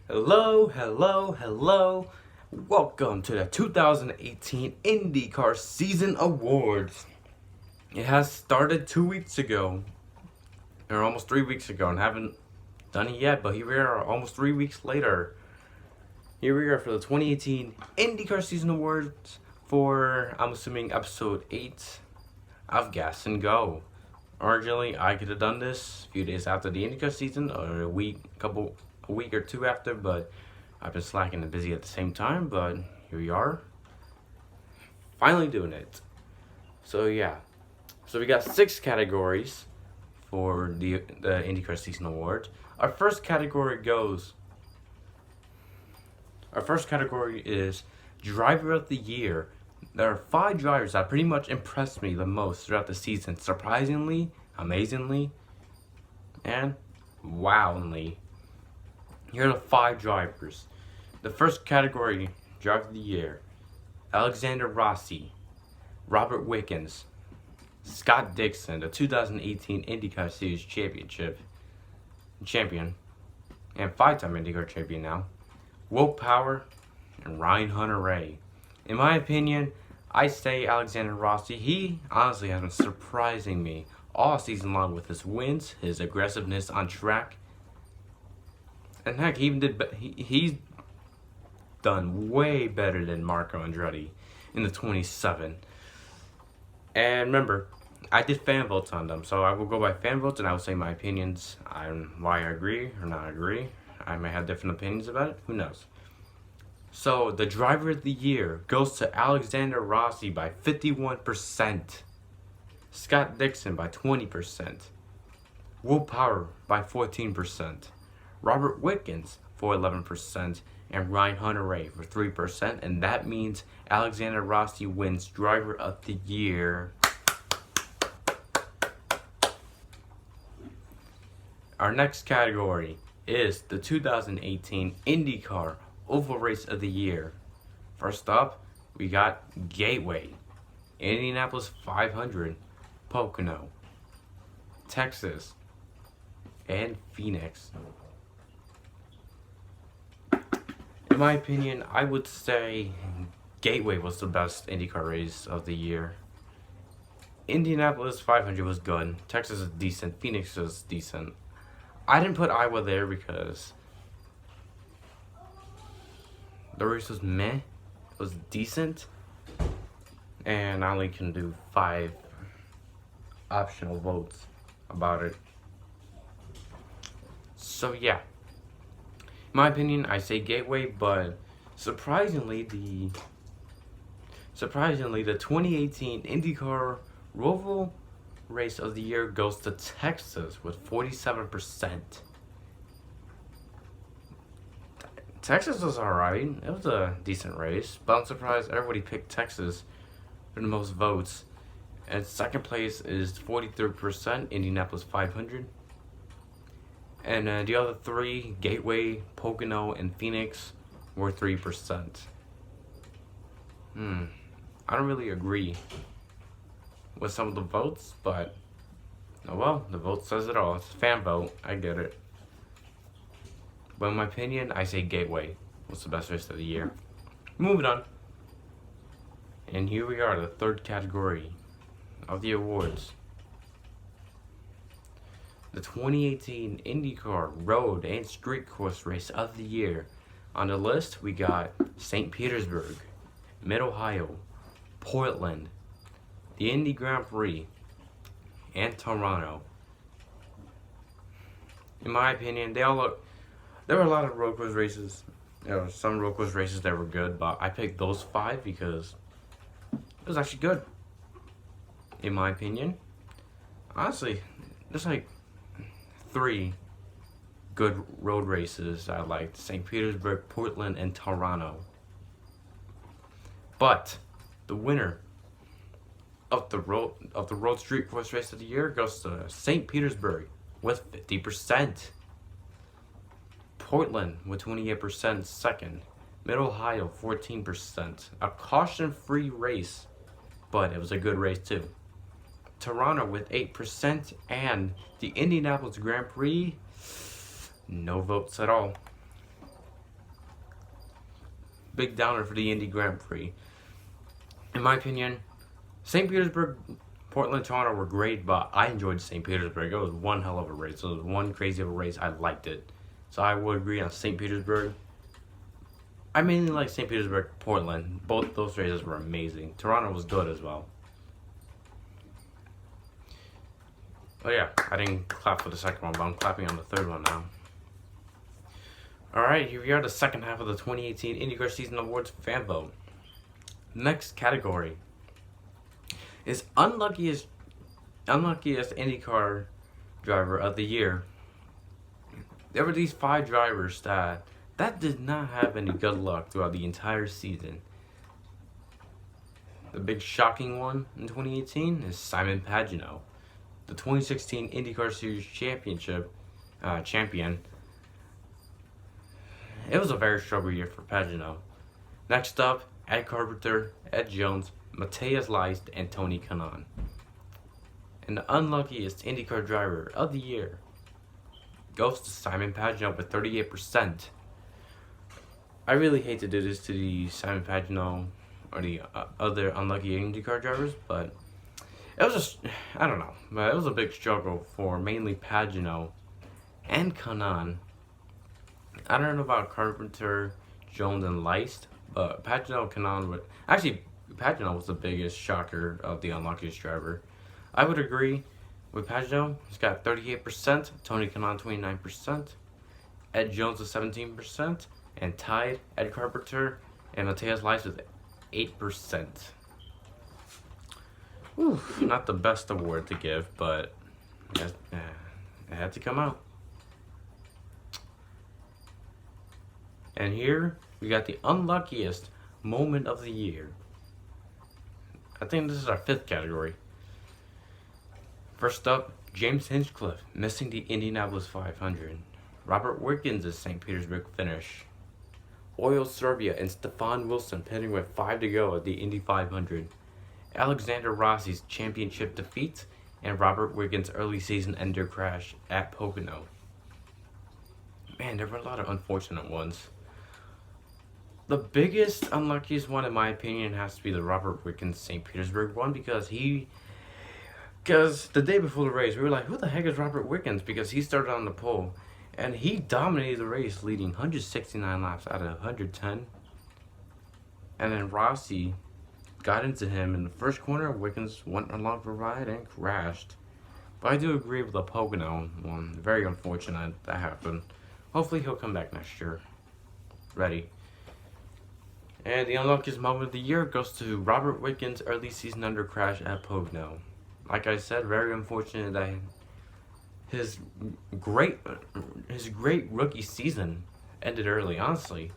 Hello, hello, hello. Welcome to the 2018 IndyCar Season Awards. It has started 2 weeks ago, or almost 3 weeks ago, and haven't done it yet, but here we are almost 3 weeks later. Here we are for the 2018 IndyCar Season Awards for, I'm assuming, episode 8 of Gas and Go. Originally, I could have done this a few days after the IndyCar season, or a week or two after, but I've been slacking and busy at the same time. But here we are, finally doing it. So yeah, so we got 6 categories for the IndyCar Season Awards. Our first category is Driver of the Year. There are 5 drivers that pretty much impressed me the most throughout the season, surprisingly, amazingly, and wowingly. Here are the 5 drivers. The first category, Driver of the Year: Alexander Rossi, Robert Wickens, Scott Dixon, the 2018 IndyCar Series champion, and 5-time IndyCar champion now, Will Power, and Ryan Hunter-Reay. In my opinion, I say Alexander Rossi. He honestly has been surprising me all season long with his wins, his aggressiveness on track. And heck, he even he's done way better than Marco Andretti in the 27. And remember, I did fan votes on them, so I will go by fan votes and I will say my opinions on why I agree or not agree. I may have different opinions about it, who knows. So the Driver of the Year goes to Alexander Rossi by 51%, Scott Dixon by 20%, Will Power by 14%, Robert Wickens for 11%, and Ryan Hunter-Reay for 3%, and that means Alexander Rossi wins Driver of the Year. Our next category is the 2018 IndyCar Oval Race of the Year. First up, we got Gateway, Indianapolis 500, Pocono, Texas, and Phoenix. In my opinion, I would say Gateway was the best IndyCar race of the year. Indianapolis 500 was good, Texas is decent, Phoenix was decent. I didn't put Iowa there because the race was meh. It was decent, and I only can do 5 optional votes about it. So yeah, in my opinion, I say Gateway, but surprisingly, the 2018 IndyCar Roval Race of the Year goes to Texas with 47%. Texas was alright. It was a decent race, but I'm surprised everybody picked Texas for the most votes. And second place is 43%, Indianapolis 500. And the other 3, Gateway, Pocono, and Phoenix, were 3%. I don't really agree with some of the votes, but oh well, the vote says it all. It's a fan vote, I get it. But in my opinion, I say Gateway was the best race of the year. Moving on. And here we are, the third category of the awards. The 2018 IndyCar Road and Street Course Race of the Year. On the list, we got St. Petersburg, Mid-Ohio, Portland, the Indy Grand Prix, and Toronto. In my opinion, there were a lot of road course races. There were some road course races that were good, but I picked those 5 because it was actually good. In my opinion, honestly, there's like 3 good road races I liked: St. Petersburg, Portland, and Toronto. But the winner of the road street course race of the year goes to St. Petersburg with 50%. Portland with 28% second. Mid-Ohio 14%. A caution-free race, but it was a good race too. Toronto with 8%, and the Indianapolis Grand Prix, no votes at all. big downer for the Indy Grand Prix. In my opinion, St. Petersburg, Portland, Toronto were great, but I enjoyed St. Petersburg. It was one hell of a race. It was one crazy of a race. I liked it. So I would agree on St. Petersburg. I mainly like St. Petersburg, Portland. Both those races were amazing. Toronto was good as well. Oh yeah, I didn't clap for the second one, but I'm clapping on the third one now. Alright, here we are, the second half of the 2018 IndyCar Season Awards fan vote. Next category is unluckiest IndyCar driver of the year. There were these 5 drivers that did not have any good luck throughout the entire season. The big shocking one in 2018 is Simon Pagenaud, the 2016 IndyCar Series champion. It was a very struggle year for Pagenaud. Next up, Ed Carpenter, Ed Jones, Matthias Leist, and Tony Kanaan. And the unluckiest IndyCar driver of the year goes to Simon Pagenaud with 38%. I really hate to do this to the Simon Pagenaud or the other unlucky IndyCar drivers, but it was just, I don't know, but it was a big struggle for mainly Pagenaud and Kanaan. I don't know about Carpenter, Jones, and Leist, but Pagenaud, Kanaan would... Actually, Pagenaud was the biggest shocker of the unluckiest driver. I would agree with Pagenaud. He's got 38%, Tony Kanaan 29%, Ed Jones with 17%, and tied Ed Carpenter and Matthias Leist with 8%. Whew, not the best award to give, but it had to come out. And here we got the unluckiest moment of the year. I think this is our 5th category. First up, James Hinchcliffe missing the Indianapolis 500. Robert Wickens' St. Petersburg finish. Oil Serbia and Stefan Wilson pitting with 5 to go at the Indy 500. Alexander Rossi's championship defeat, and Robert Wickens' early season ender crash at Pocono. Man, there were a lot of unfortunate ones. The biggest unluckiest one, in my opinion, has to be the Robert Wickens St. Petersburg one, because the day before the race, we were like, who the heck is Robert Wickens? Because he started on the pole, and he dominated the race, leading 169 laps out of 110. And then Rossi got into him in the first corner. Wickens went along for a ride and crashed. But I do agree with the Pocono one. Very unfortunate that happened. Hopefully he'll come back next year. Ready. And the unluckiest moment of the year goes to Robert Wickens' early season under crash at Pocono. Like I said, very unfortunate that his great rookie season ended early. Honestly,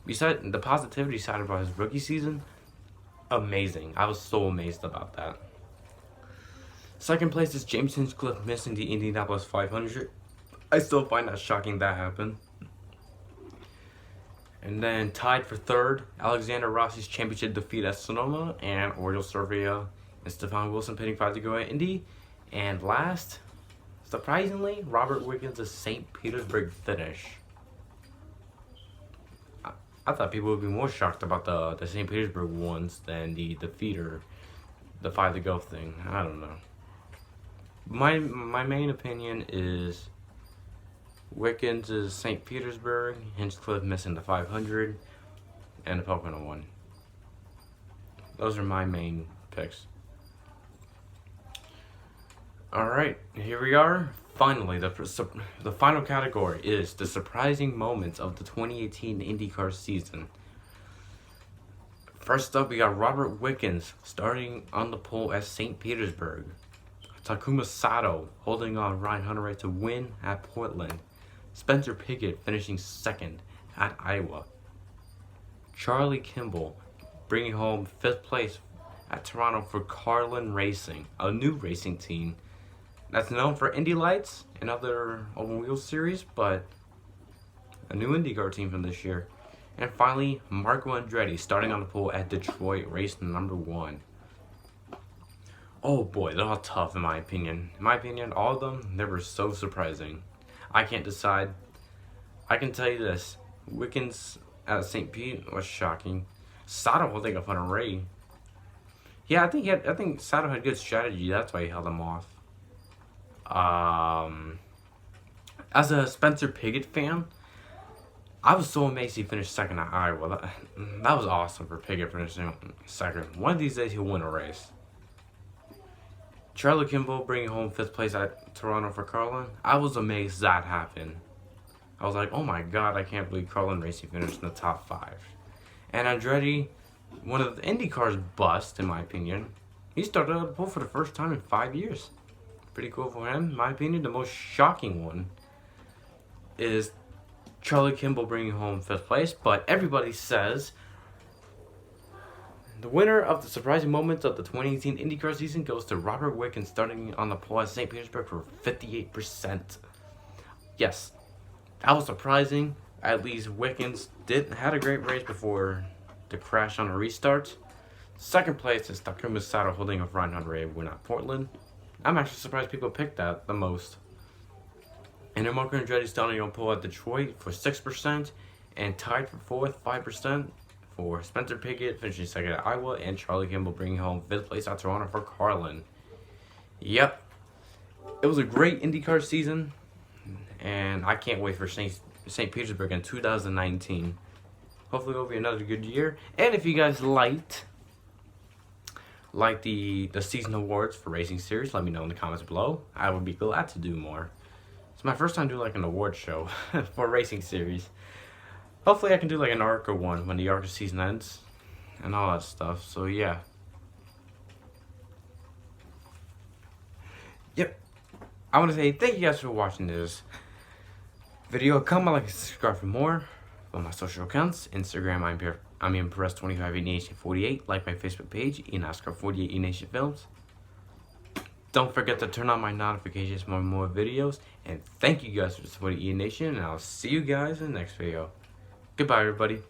besides the positivity side about his rookie season, amazing. I was so amazed about that. Second place is James Hinchcliffe missing the Indianapolis 500. I still find that shocking that happened. And then tied for 3rd, Alexander Rossi's championship defeat at Sonoma, and Oil Serbia and Stefan Wilson pitting 5 to go at Indy. And last, surprisingly, Robert Wickens' St. Petersburg finish. I thought people would be more shocked about the St. Petersburg ones than the defeat or the 5 to go thing. I don't know. My main opinion is Wickens' St. Petersburg, Hinchcliffe missing the 500, and the Pocono one. Those are my main picks. Alright, here we are. Finally, the final category is the surprising moments of the 2018 IndyCar season. First up, we got Robert Wickens starting on the pole at St. Petersburg. Takuma Sato holding on Ryan Hunter-Reay to win at Portland. Spencer Pigot finishing 2nd at Iowa. Charlie Kimball bringing home 5th place at Toronto for Carlin Racing, a new racing team that's known for Indy Lights and other open wheel series, but a new IndyCar team from this year. And finally, Marco Andretti starting on the pole at Detroit, race number 1. Oh boy, they're all tough in my opinion. In my opinion, all of them, they were so surprising. I can't decide. I can tell you this, Wickens, at St. Pete was shocking. Sato holding up on a Ray. Yeah, I think Sato had good strategy. That's why he held him off. As a Spencer Pigot fan, I was so amazed he finished second at Iowa. That was awesome for Pigot finishing second. One of these days he'll win a race. Charlie Kimball bringing home 5th place at Toronto for Carlin. I was amazed that happened. I was like, oh my god, I can't believe Carlin Racing finished in the top 5. And Andretti, one of the IndyCar's bust, in my opinion. He started out the pole for the first time in 5 years. Pretty cool for him. In my opinion, the most shocking one is Charlie Kimball bringing home 5th place. But everybody says the winner of the surprising moments of the 2018 IndyCar season goes to Robert Wickens, starting on the pole at St. Petersburg for 58%. Yes, that was surprising. At least Wickens had a great race before the crash on the restart. Second place is Takuma Sato holding up Ryan Hunter win at Portland. I'm actually surprised people picked that the most. And then Marco Andretti starting on pole at Detroit for 6%, and tied for 4th, 5%. For Spencer Pigot finishing second at Iowa, and Charlie Kimball bringing home 5th place at Toronto for Carlin. Yep, it was a great IndyCar season, and I can't wait for St. Petersburg in 2019. Hopefully it'll be another good year. And if you guys liked the season awards for Racing Series, let me know in the comments below. I would be glad to do more. It's my first time doing like an award show for Racing Series. Hopefully I can do like an ARCA one when the ARCA season ends and all that stuff. So yeah. Yep. I want to say thank you guys for watching this video. Comment, like, and subscribe for more on my social accounts. Instagram, I'm Impress25 Nation 48. Like my Facebook page, IndyCar 48 Nation Films. Don't forget to turn on my notifications for more videos. And thank you guys for supporting E Nation. And I'll see you guys in the next video. Goodbye, everybody.